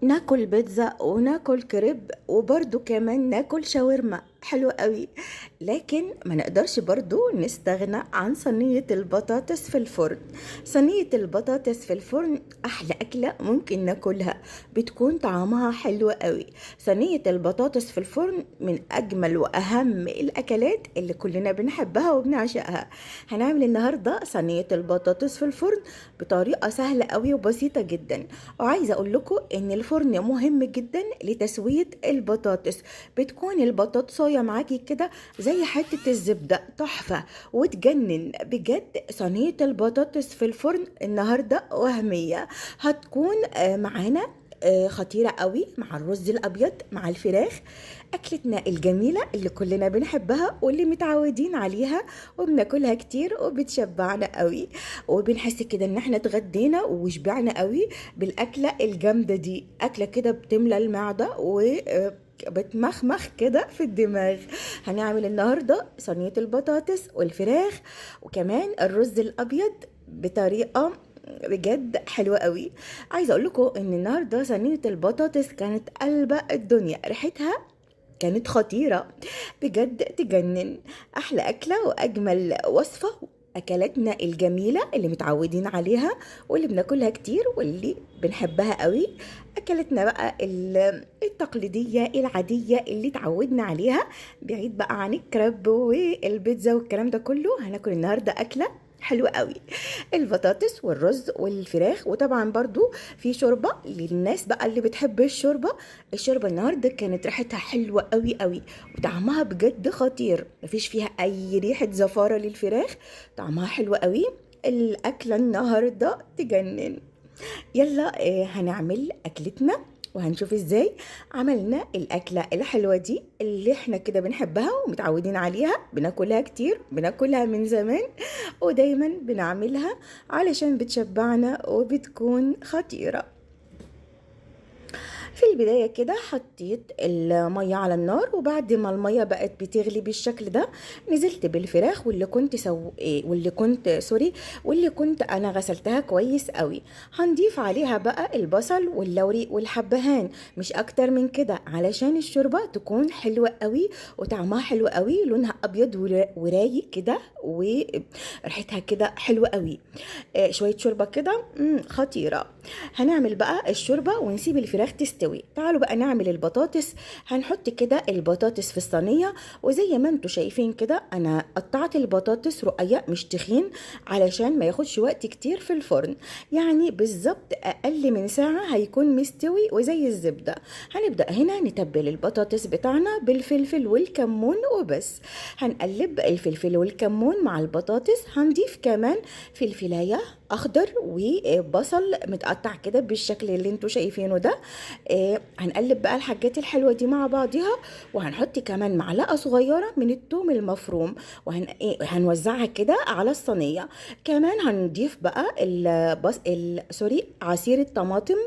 ناكل بيتزا وناكل كريب وبرضو كمان ناكل شاورما حلو قوي. لكن ما نقدرش برضو نستغنى عن صينية البطاطس في الفرن. صينية البطاطس في الفرن أحلى أكلة ممكن ناكلها، بتكون طعمها حلو قوي. صينية البطاطس في الفرن من أجمل وأهم الأكلات اللي كلنا بنحبها وبنعشقها. هنعمل النهاردة صينية البطاطس في الفرن بطريقة سهلة قوي وبسيطة جدا. وعايزة أقول لكم إن الفرن مهم جدا لتسوية البطاطس. بتكون البطاطساية معاكي كده زي حتة الزبدة، تحفة وتجنن بجد. صينية البطاطس في الفرن النهاردة وهمية، هتكون معانا خطيرة قوي مع الرز الأبيض مع الفراخ. أكلتنا الجميلة اللي كلنا بنحبها واللي متعودين عليها وبناكلها كتير وبتشبعنا قوي، وبنحس كده ان احنا اتغدينا وشبعنا قوي بالأكلة الجامدة دي. أكلة كده بتملى المعدة و بتمخمخ كده في الدماغ. هنعمل النهاردة صينية البطاطس والفراخ وكمان الرز الأبيض بطريقة بجد حلوة قوي. عايزة اقول لكم ان النهارده صينية البطاطس كانت قلبة الدنيا، ريحتها كانت خطيرة بجد تجنن. أحلى أكلة وأجمل وصفة أكلاتنا الجميلة اللي متعودين عليها واللي بناكلها كتير واللي بنحبها قوي. أكلتنا بقى التقليدية العادية اللي تعودنا عليها، بعيد بقى عن الكريب والبيتزا والكلام ده كله. هناكل النهاردة أكلة حلوة قوي، البطاطس والرز والفراخ، وطبعا برضو في شوربة للناس بقى اللي بتحب الشوربة. الشوربة النهاردة كانت ريحتها حلوة قوي قوي وطعمها بجد خطير، مفيش فيها اي ريحة زفارة للفراخ، طعمها حلو قوي. الاكلة النهاردة تجنن. يلا هنعمل اكلتنا وهنشوف ازاي عملنا الاكله الحلوه دي اللي احنا كده بنحبها ومتعودين عليها، بناكلها كتير، بناكلها من زمان ودايما بنعملها علشان بتشبعنا وبتكون خطيره. في البداية كده حطيت المية على النار، وبعد ما المية بقت بتغلي بالشكل ده نزلت بالفراخ واللي كنت انا غسلتها كويس قوي. هنضيف عليها بقى البصل واللوري والحبهان، مش اكتر من كده، علشان الشوربة تكون حلوة قوي وطعمها حلو قوي، لونها ابيض ورايق كده وريحتها كده حلوة قوي. شوية شوربة كده خطيرة. هنعمل بقى الشوربة ونسيب الفراخ تستوي. تعالوا بقى نعمل البطاطس. هنحط كده البطاطس في الصينية، وزي ما انتوا شايفين كده انا قطعت البطاطس رقيق مش تخين علشان ما ياخدش وقت كتير في الفرن، يعني بالظبط اقل من ساعة هيكون مستوي وزي الزبدة. هنبدأ هنا نتبل البطاطس بتاعنا بالفلفل والكمون وبس. هنقلب الفلفل والكمون مع البطاطس، هنضيف كمان فلفلاية اخضر وبصل متقطع كده بالشكل اللي انتوا شايفينه ده. هنقلب بقى الحاجات الحلوة دي مع بعضها، وهنحط كمان معلقة صغيرة من الثوم المفروم وهنوزعها كده على الصينية. كمان هنضيف بقى عصير الطماطم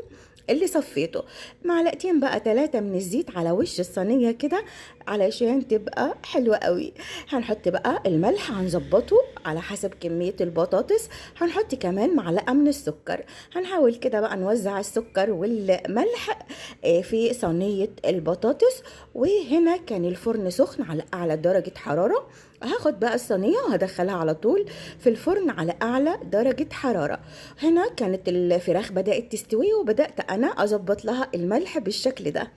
اللي صفيته، معلقتين بقى 3 من الزيت على وش الصينية كده علشان تبقى حلوة قوي. هنحط بقى الملح، هنظبطه على حسب كمية البطاطس. هنحط كمان معلقة من السكر. هنحاول كده بقى نوزع السكر والملح في صينية البطاطس. وهنا كان الفرن سخن على أعلى درجة حرارة. هاخد بقى الصينية وهدخلها على طول في الفرن على أعلى درجة حرارة. هنا كانت الفراخ بدأت تستوي وبدأت أنا أظبط لها الملح بالشكل ده.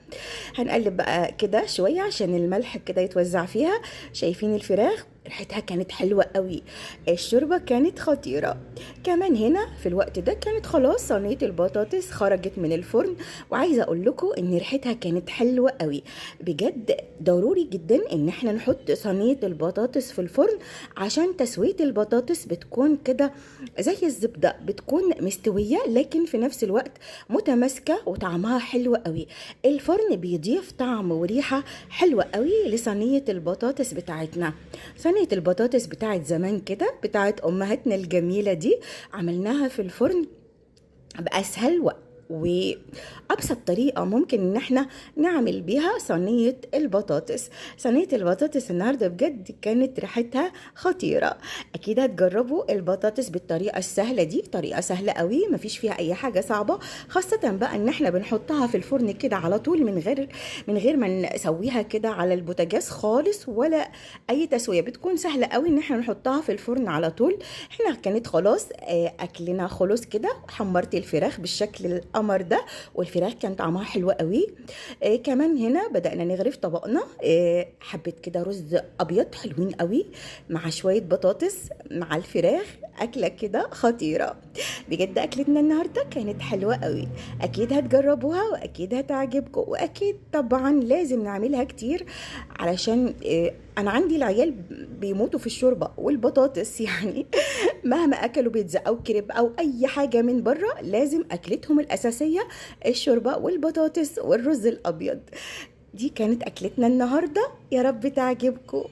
هنقلب بقى كده شوية عشان الملح كده يتوزع فيها. شايفين الفراخ ريحتها كانت حلوة قوي، الشوربة كانت خطيرة. كمان هنا في الوقت ده كانت خلاص صينية البطاطس خرجت من الفرن، وعايزة اقول لكم ان ريحتها كانت حلوة قوي بجد. ضروري جدا ان احنا نحط صينية البطاطس في الفرن عشان تسوية البطاطس بتكون كده زي الزبدة، بتكون مستوية لكن في نفس الوقت متماسكة وطعمها حلو قوي. الفرن بيضيف طعم وريحة حلوة قوي لصينية البطاطس بتاعتنا. صينية البطاطس بتاعت زمان كده، بتاعت أمهاتنا الجميلة دي، عملناها في الفرن بأسهل وأبسط طريقة ممكن إن احنا نعمل بيها صينية البطاطس. صينية البطاطس النهاردة بجد كانت ريحتها خطيرة. أكيد هتجربوا البطاطس بالطريقة السهلة دي، طريقة سهلة قوي مفيش فيها أي حاجة صعبة، خاصة بقى إن احنا بنحطها في الفرن كده على طول من غير ما نسويها كده على البوتاجاز خالص ولا أي تسوية. بتكون سهلة قوي إن احنا نحطها في الفرن على طول. احنا كانت خلاص أكلنا خلص كده. حمرت الفراخ بالشكل القمر ده، والفراخ كان طعمها حلو قوي. كمان هنا بدأنا نغرف طبقنا حبة كده رز أبيض حلوين قوي مع شوية بطاطس مع الفراخ. أكلة كده خطيرة بجد. أكلتنا النهاردة كانت حلوة قوي. أكيد هتجربوها وأكيد هتعجبكم، وأكيد طبعا لازم نعملها كتير علشان أنا عندي العيال بيموتوا في الشوربة والبطاطس يعني مهما أكلوا بيتزا أو كريب أو أي حاجة من بره لازم أكلتهم الأساسية الشوربة والبطاطس والرز الأبيض. دي كانت أكلتنا النهاردة، يا رب تعجبكم.